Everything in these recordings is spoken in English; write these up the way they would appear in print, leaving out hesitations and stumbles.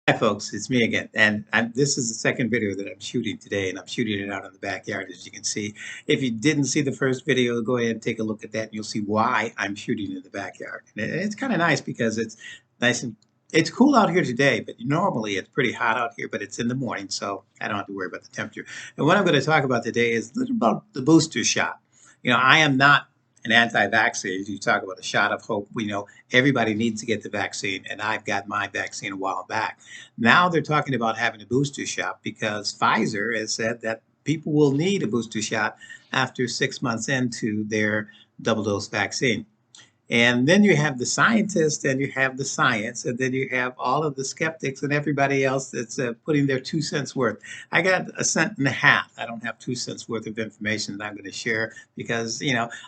Hi, folks. It's me again. And this is the second video that I'm shooting today, and I'm shooting it out in the backyard, as you can see. If you didn't see the first video, go ahead and take a look at that, and you'll see why I'm shooting in the backyard. And it's kind of nice because it's nice and it's cool out here today, but normally it's pretty hot out here, but it's in the morning, so I don't have to worry about the temperature. And what I'm going to talk about today is a little about the booster shot. I am not an anti-vaxxer. You talk about a shot of hope. We know everybody needs to get the vaccine, and I've got my vaccine a while back. Now they're talking about having a booster shot because Pfizer has said that people will need a booster shot after 6 months into their double dose vaccine. And then you have the scientists and you have the science, and then you have all of the skeptics and everybody else that's putting their 2 cents worth. I got a cent and a half. I don't have 2 cents worth of information that I'm going to share because,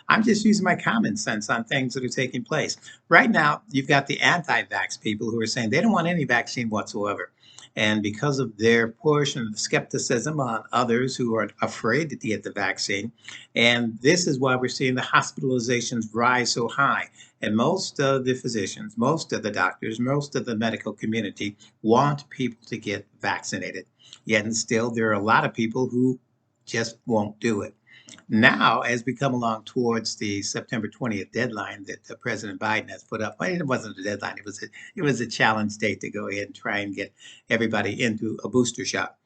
I'm just using my common sense on things that are taking place. Right now, you've got the anti vax people who are saying they don't want any vaccine whatsoever. And because of their push and the skepticism on others who are afraid to get the vaccine, and this is why we're seeing the hospitalizations rise so high. And most of the physicians, most of the doctors, most of the medical community want people to get vaccinated. Yet and still, there are a lot of people who just won't do it. Now, as we come along towards the September 20th deadline that President Biden has put up, well, it wasn't a deadline; it was a challenge date to go ahead and try and get everybody into a booster shot.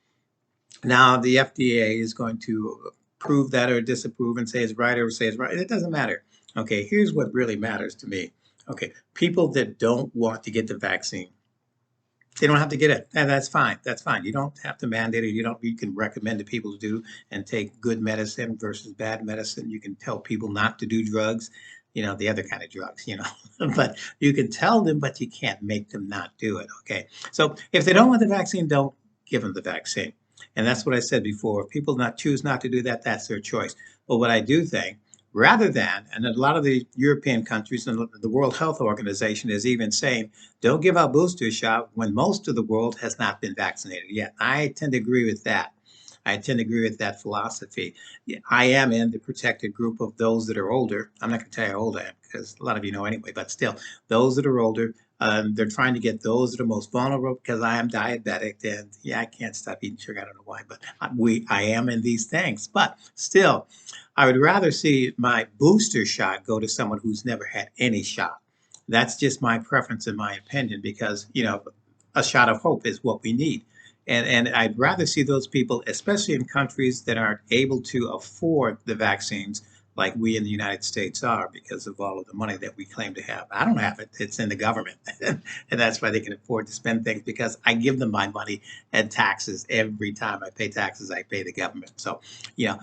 Now, the FDA is going to prove that or disapprove and say it's right or say it's right. It doesn't matter. Okay, here's what really matters to me. Okay, people that don't want to get the vaccine, they don't have to get it, and that's fine. That's fine. You don't have to mandate it. You don't. You can recommend to people to do and take good medicine versus bad medicine. You can tell people not to do drugs, the other kind of drugs, but you can tell them, but you can't make them not do it. Okay. So if they don't want the vaccine, don't give them the vaccine. And that's what I said before. If people not choose not to do that, that's their choice. But what I do think, rather than, and a lot of the European countries and the World Health Organization is even saying, don't give out booster shot when most of the world has not been vaccinated yet. I tend to agree with that. I tend to agree with that philosophy. Yeah, I am in the protected group of those that are older. I'm not going to tell you how old I am because a lot of you know anyway, but still, those that are older, they're trying to get those that are most vulnerable because I am diabetic and yeah, I can't stop eating sugar. I don't know why, but I am in these things. But still, I would rather see my booster shot go to someone who's never had any shot. That's just my preference and my opinion because, a shot of hope is what we need. And I'd rather see those people, especially in countries that aren't able to afford the vaccines like we in the United States are because of all of the money that we claim to have. I don't have it, it's in the government. And that's why they can afford to spend things because I give them my money and taxes every time I pay taxes, I pay the government. So, you know,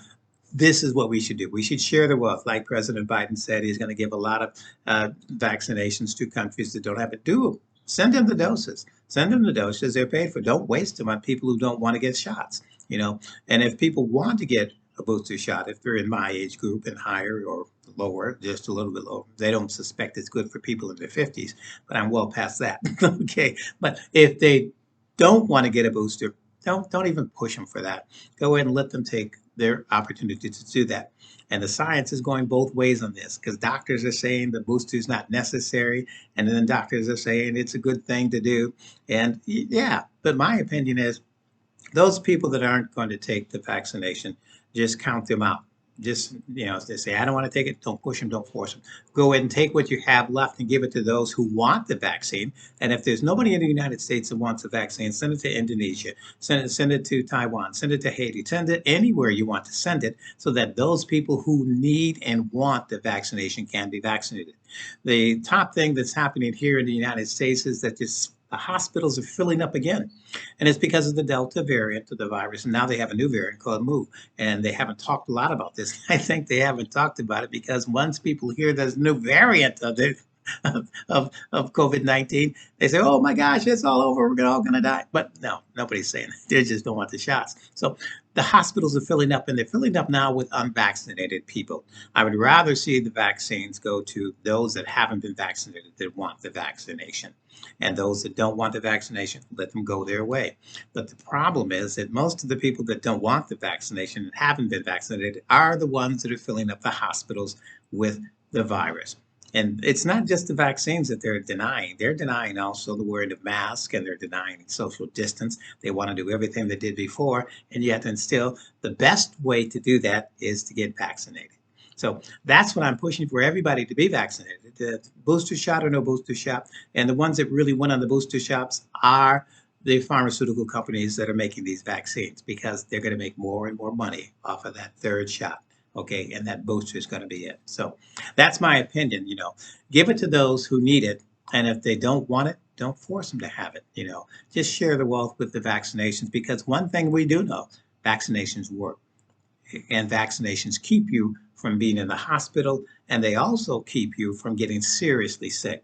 this is what we should do. We should share the wealth. Like President Biden said, he's going to give a lot of vaccinations to countries that don't have it. Do send them the doses. Send them the doses. They're paid for. Don't waste them on people who don't want to get shots. And if people want to get a booster shot, if they're in my age group and higher or lower, just a little bit lower, they don't suspect it's good for people in their 50s. But I'm well past that. Okay. But if they don't want to get a booster, don't even push them for that. Go ahead and let them take their opportunity to do that. And the science is going both ways on this because doctors are saying the booster is not necessary, and then doctors are saying it's a good thing to do. And yeah, but my opinion is those people that aren't going to take the vaccination, just count them out. Just, if they say, I don't want to take it, don't push them, don't force them. Go ahead and take what you have left and give it to those who want the vaccine. And if there's nobody in the United States that wants the vaccine, send it to Indonesia, send it to Taiwan, send it to Haiti, send it anywhere you want to send it so that those people who need and want the vaccination can be vaccinated. The top thing that's happening here in the United States is that the hospitals are filling up again. And it's because of the Delta variant of the virus. And now they have a new variant called Mu. And they haven't talked a lot about this. I think they haven't talked about it because once people hear there's a new variant of it, of COVID-19, they say, oh my gosh, it's all over. We're all going to die. But no, nobody's saying it. They just don't want the shots. So the hospitals are filling up, and they're filling up now with unvaccinated people. I would rather see the vaccines go to those that haven't been vaccinated that want the vaccination. And those that don't want the vaccination, let them go their way. But the problem is that most of the people that don't want the vaccination and haven't been vaccinated are the ones that are filling up the hospitals with the virus. And it's not just the vaccines that they're denying. They're denying also the wearing of masks, and they're denying social distance. They want to do everything they did before. And yet, and still, the best way to do that is to get vaccinated. So that's what I'm pushing for everybody to be vaccinated. The booster shot or no booster shot. And the ones that really win on the booster shots are the pharmaceutical companies that are making these vaccines, because they're going to make more and more money off of that third shot. Okay. And that booster is going to be it. So that's my opinion. Give it to those who need it. And if they don't want it, don't force them to have it. Just share the wealth with the vaccinations, because one thing we do know, vaccinations work, and vaccinations keep you from being in the hospital, and they also keep you from getting seriously sick.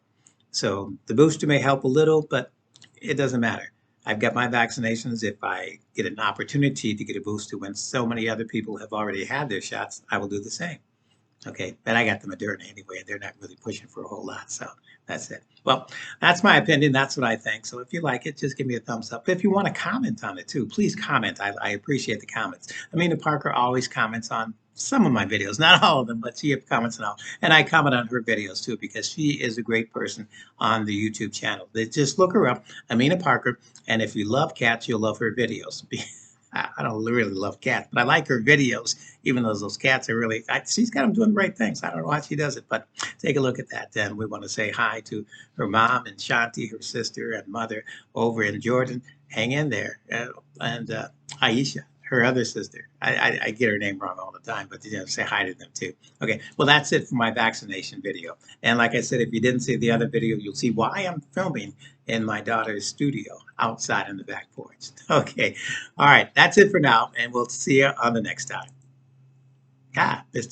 So the booster may help a little, but it doesn't matter. I've got my vaccinations. If I get an opportunity to get a booster when so many other people have already had their shots, I will do the same. Okay, but I got the Moderna anyway, and they're not really pushing for a whole lot. So that's it. Well, that's my opinion. That's what I think. So if you like it, just give me a thumbs up. If you want to comment on it too, please comment. I appreciate the comments. Amina Parker always comments on some of my videos, not all of them, but she comments on all. And I comment on her videos too, because she is a great person on the YouTube channel. Just look her up, Amina Parker. And if you love cats, you'll love her videos. I don't really love cats, but I like her videos, even though those cats are really, she's got them doing the right things. I don't know why she does it, but take a look at that. And we want to say hi to her mom and Shanti, her sister and mother over in Jordan. Hang in there. And Aisha, her other sister. I get her name wrong all the time, but say hi to them too. Okay, well, that's it for my vaccination video. And like I said, if you didn't see the other video, you'll see why I'm filming in my daughter's studio outside in the back porch. Okay, all right, that's it for now, and we'll see you on the next time. Mr.